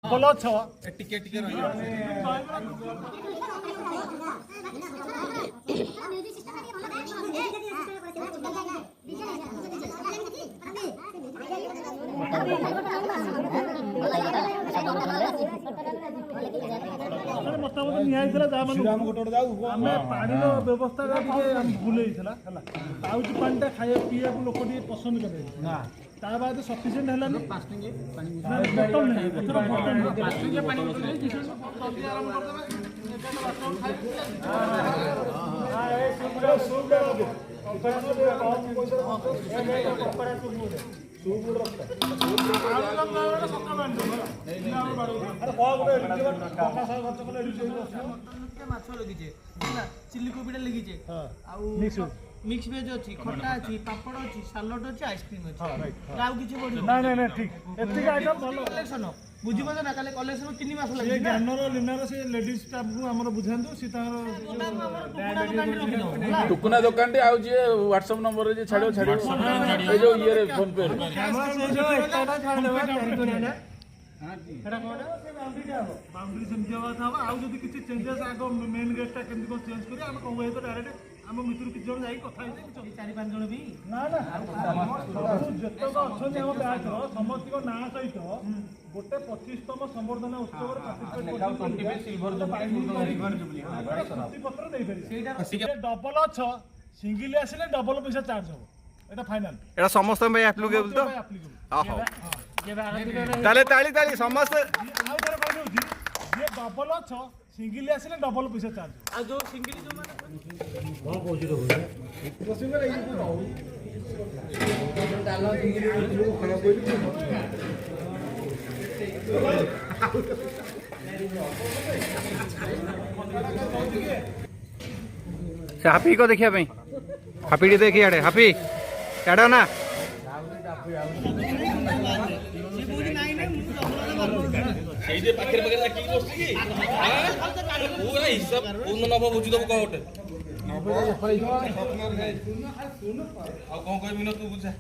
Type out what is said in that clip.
double 6 टिके टिके रही मतामत निया आम पानी व्यवस्था भूल होता है पाउच पानी खाया पीवा लोक पसंद करें ता बाद सफिसीयंट है चिल्ली कोबी लगे मिक्स वेज अच्छी खट्टा अच्छी पापड़ अच्छी सालड अच्छी आइसक्रीम अच्छी आउ किछि बढी ना ना ना ठीक एतिक आइटम भलो कलेक्शन बुझी पछ ना काले कलेक्शन 3 मास लागि ये ज्ञानर लिनार से लेडीज स्टाफ को हमर बुझांदो सी तार टुकुना दुकान टे आउ जे व्हाट्सएप नंबर जे छाड़ो छाड़ो ए जो ये रे फोन पे बाउंड्री सेमती हवा था आउ जदि किछि चेंजेस आगो मेन गेट टा केमति को चेंज करी हम कहू तो डायरेक्ट हम मित्र किछि जण जाई कथा हे 4-5 जण भी ना ना जत्तो अछन हम बैच समस्त को ना सहित गोटे 25तम संवर्धना उत्सव रे पार्टिसिपेट सिल्वर जुबली पत्र देई फेरी सेटा डबल 6 सिंगल आसिले डबल पैसा चार्ज हो एटा फाइनल एटा समस्त में एप्लीकेबल तो हां ताले ताली ताली समस्त आउ थरे कहू छी ये डबल 6 सिंगल आसिले डबल पैसा चार्ज आ जो सिंगल जो माने हां पहुंची रहो कोसिंग रे डालो सिंगल को खराब होई हापी को देखिया भाई हापी देखी आड़े हापी आड़ ना हिसाब नब बुझी दब कौटे कौन कह तू बुझा